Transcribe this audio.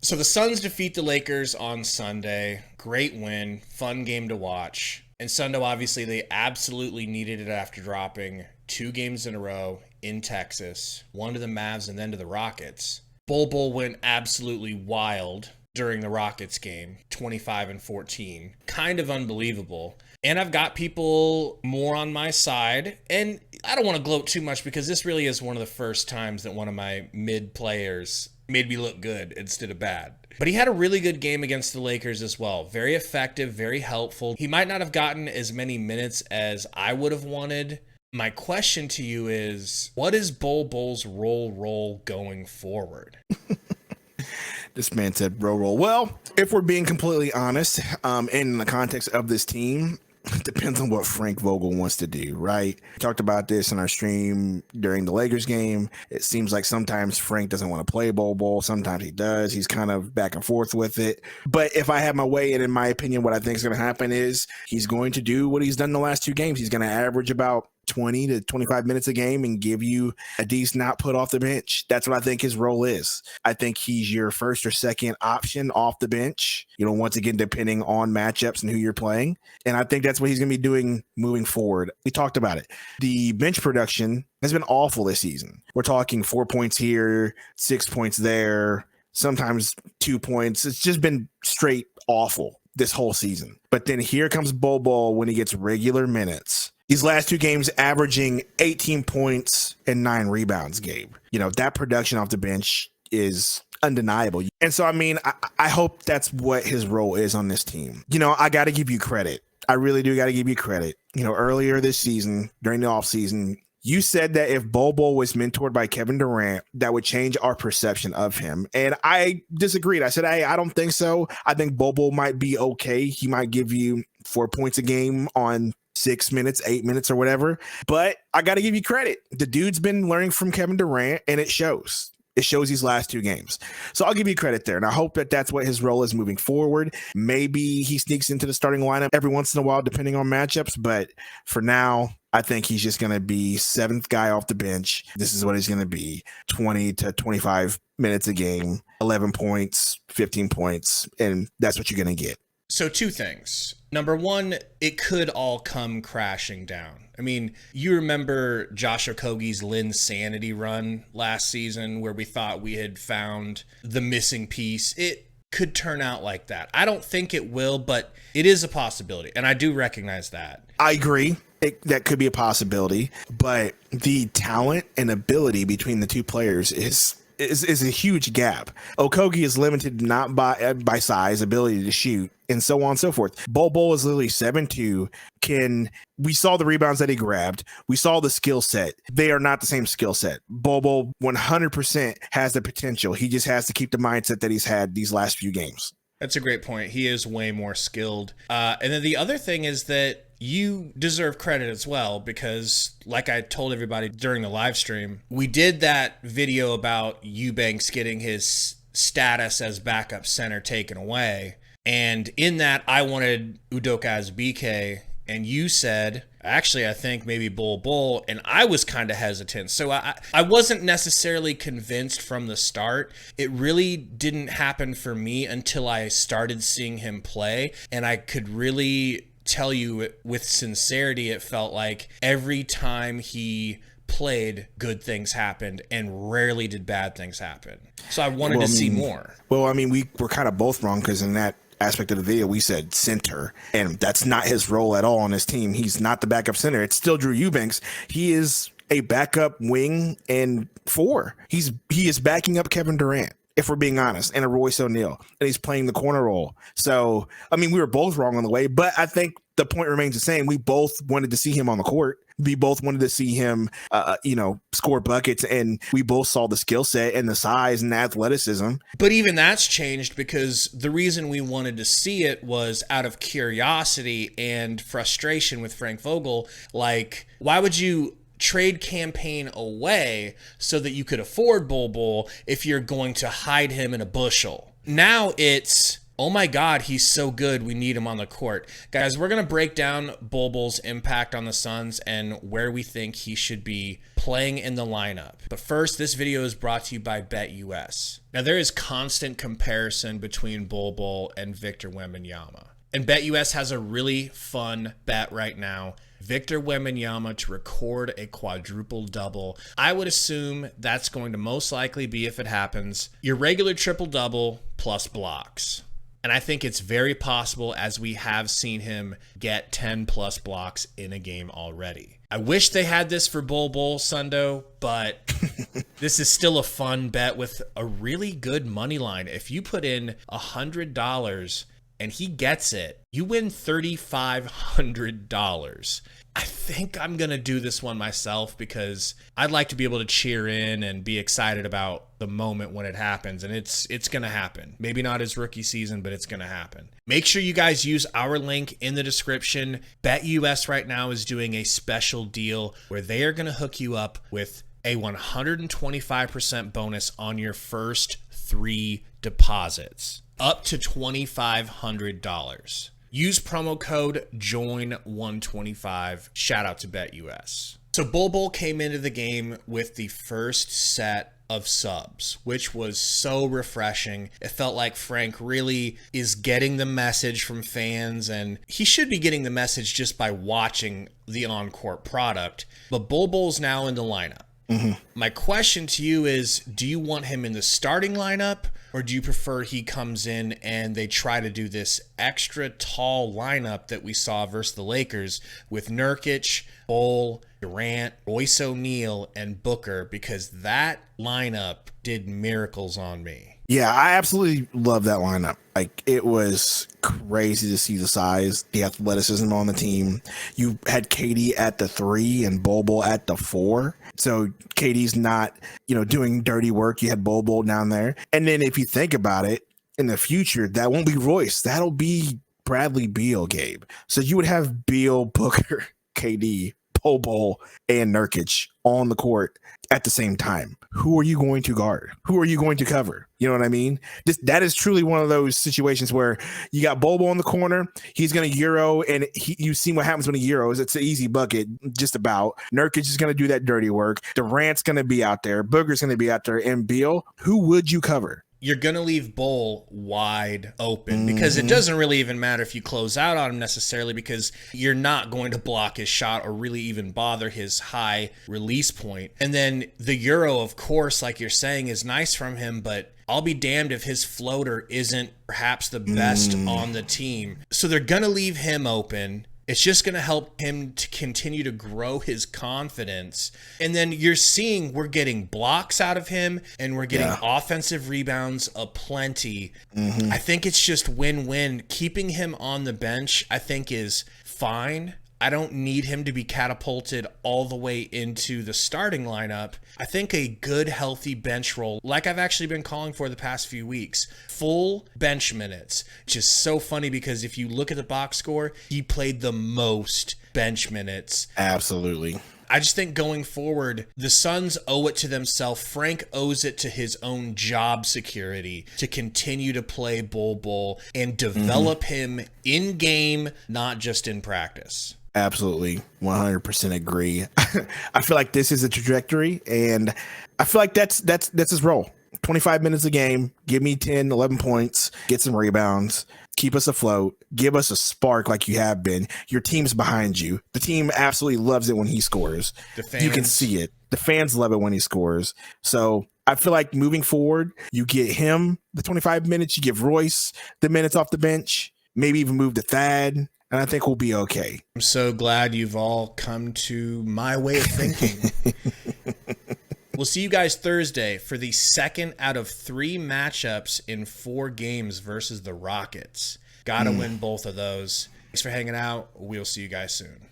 So the Suns defeat the Lakers on Sunday. Great win, fun game to watch. And Sunday, obviously, they absolutely needed it after dropping 2 games in a row in Texas, one to the Mavs and then to the Rockets. Bol Bol went absolutely wild during the Rockets game, 25-14. Kind of unbelievable. And I've got people more on my side. And I don't want to gloat too much because this really is one of the first times that one of my mid players made me look good instead of bad. But he had a really good game against the Lakers as well. Very effective, very helpful. He might not have gotten as many minutes as I would have wanted. My question to you is, what is Bol Bol's role going forward? This man said roll. Well, if we're being completely honest, in the context of this team, it depends on what Frank Vogel wants to do, right? We talked about this in our stream during the Lakers game. It seems like sometimes Frank doesn't want to play Bol Bol. Sometimes he does. He's kind of back and forth with it. But if I have my way, and in my opinion, what I think is going to happen is he's going to do what he's done the last 2 games. He's going to average about 20 to 25 minutes a game and give you a decent output off the bench. That's what I think his role is. I think he's your first or second option off the bench, once again, depending on matchups and who you're playing. And I think that's what he's going to be doing moving forward. We talked about it. The bench production has been awful this season. We're talking 4 points here, 6 points there, sometimes 2 points. It's just been straight awful this whole season. But then here comes Bol Bol when he gets regular minutes. These last 2 games averaging 18 points and 9 rebounds, Gabe. That production off the bench is undeniable. And so, I hope that's what his role is on this team. I got to give you credit. I really do got to give you credit. Earlier this season, during the offseason, you said that if Bol Bol was mentored by Kevin Durant, that would change our perception of him. And I disagreed. I said, hey, I don't think so. I think Bol Bol might be okay. He might give you 4 points a game on 6 minutes, 8 minutes or whatever. But I got to give you credit. The dude's been learning from Kevin Durant, and it shows. It shows these last 2 games. So I'll give you credit there. And I hope that that's what his role is moving forward. Maybe he sneaks into the starting lineup every once in a while, depending on matchups. But for now, I think he's just going to be 7th guy off the bench. This is what he's going to be. 20 to 25 minutes a game, 11 points, 15 points. And that's what you're going to get. So 2 things. Number 1, it could all come crashing down. You remember Josh Okogie's Linsanity run last season where we thought we had found the missing piece. It could turn out like that. I don't think it will, but it is a possibility, and I do recognize that. I agree. That could be a possibility, but the talent and ability between the 2 players is a huge gap. Okogie is limited not by size, ability to shoot, and so on and so forth. Bol Bol is literally 7'2". We saw the rebounds that he grabbed. We saw the skill set. They are not the same skill set. Bol Bol 100% has the potential. He just has to keep the mindset that he's had these last few games. That's a great point. He is way more skilled. And then the other thing is that you deserve credit as well because, like I told everybody during the live stream, we did that video about Eubanks getting his status as backup center taken away. And in that, I wanted Udoka as BK, and you said, actually, I think maybe Bol Bol, and I was kind of hesitant. So I wasn't necessarily convinced from the start. It really didn't happen for me until I started seeing him play, and I could really tell you with sincerity, it felt like every time he played, good things happened, and rarely did bad things happen. So I wanted to see more. Well, we were kind of both wrong because in that aspect of the video, we said center, and that's not his role at all on his team. He's not the backup center. It's still Drew Eubanks. He is a backup wing and 4. He is backing up Kevin Durant, if we're being honest, and a Royce O'Neal, and he's playing the corner role. So, we were both wrong on the way, but I think the point remains the same. We both wanted to see him on the court. We both wanted to see him, score buckets, and we both saw the skill set and the size and the athleticism. But even that's changed because the reason we wanted to see it was out of curiosity and frustration with Frank Vogel. Like, why would you trade campaign away so that you could afford Bol Bol if you're going to hide him in a bushel? Now it's oh my God, he's so good, we need him on the court. Guys, we're going to break down Bol Bol's impact on the Suns and where we think he should be playing in the lineup. But first, this video is brought to you by BetUS. Now, there is constant comparison between Bol Bol and Victor Wembanyama. And BetUS has a really fun bet right now. Victor Wembanyama to record a quadruple-double. I would assume that's going to most likely be, if it happens, your regular triple-double plus blocks. And I think it's very possible, as we have seen him get 10 plus blocks in a game already. I wish they had this for Bol Bol, Sundo, but this is still a fun bet with a really good money line. If you put in $100 and he gets it, you win $3,500. I think I'm going to do this one myself because I'd like to be able to cheer in and be excited about the moment when it happens. And it's going to happen. Maybe not his rookie season, but it's going to happen. Make sure you guys use our link in the description. BetUS right now is doing a special deal where they are going to hook you up with a 125% bonus on your first 3 deposits, up to $2,500. Use promo code JOIN125. Shout out to BetUS. So Bol Bol came into the game with the first set of subs, which was so refreshing. It felt like Frank really is getting the message from fans, and he should be getting the message just by watching the on-court product. But Bol Bol's now in the lineup. My question to you is, do you want him in the starting lineup, or do you prefer he comes in and they try to do this extra tall lineup that we saw versus the Lakers with Nurkic, Bol, Durant, Royce O'Neal, and Booker? Because that lineup did miracles on me. Yeah, I absolutely love that lineup. Like, it was crazy to see the size, the athleticism on the team. You had KD at the 3 and Bol Bol at the 4. So KD's not, doing dirty work. You had Bol Bol down there. And then if you think about it, in the future, that won't be Royce. That'll be Bradley Beal, Gabe. So you would have Beal, Booker, KD, Bol Bol, and Nurkic on the court at the same time. Who are you going to guard? Who are you going to cover? You know what I mean? That is truly one of those situations where you got Bol Bol in the corner. He's going to Euro, and you've seen what happens when he Euros. It's an easy bucket, just about. Nurkic is going to do that dirty work. Durant's going to be out there. Booker's going to be out there. And Beal, who would you cover? You're going to leave Bol wide open because it doesn't really even matter if you close out on him necessarily, because you're not going to block his shot or really even bother his high release point. And then the Euro, of course, like you're saying, is nice from him, but I'll be damned if his floater isn't perhaps the best on the team. So they're going to leave him open. It's just going to help him to continue to grow his confidence. And then you're seeing we're getting blocks out of him and we're getting offensive rebounds aplenty. I think it's just win-win. Keeping him on the bench, I think, is fine. I don't need him to be catapulted all the way into the starting lineup. I think a good, healthy bench role, like I've actually been calling for the past few weeks, full bench minutes, which is so funny because if you look at the box score, he played the most bench minutes. Absolutely. I just think going forward, the Suns owe it to themselves. Frank owes it to his own job security to continue to play Bol Bol and develop him in game, not just in practice. Absolutely. 100% agree. I feel like this is a trajectory, and I feel like that's his role. 25 minutes a game, give me 10, 11 points, get some rebounds, keep us afloat, give us a spark like you have been. Your team's behind you. The team absolutely loves it when he scores. You can see it. The fans love it when he scores. So I feel like moving forward, you get him the 25 minutes, you give Royce the minutes off the bench, maybe even move to Thad, and I think we'll be okay. I'm so glad you've all come to my way of thinking. We'll see you guys Thursday for the second out of 3 matchups in 4 games versus the Rockets. Gotta win both of those. Thanks for hanging out. We'll see you guys soon.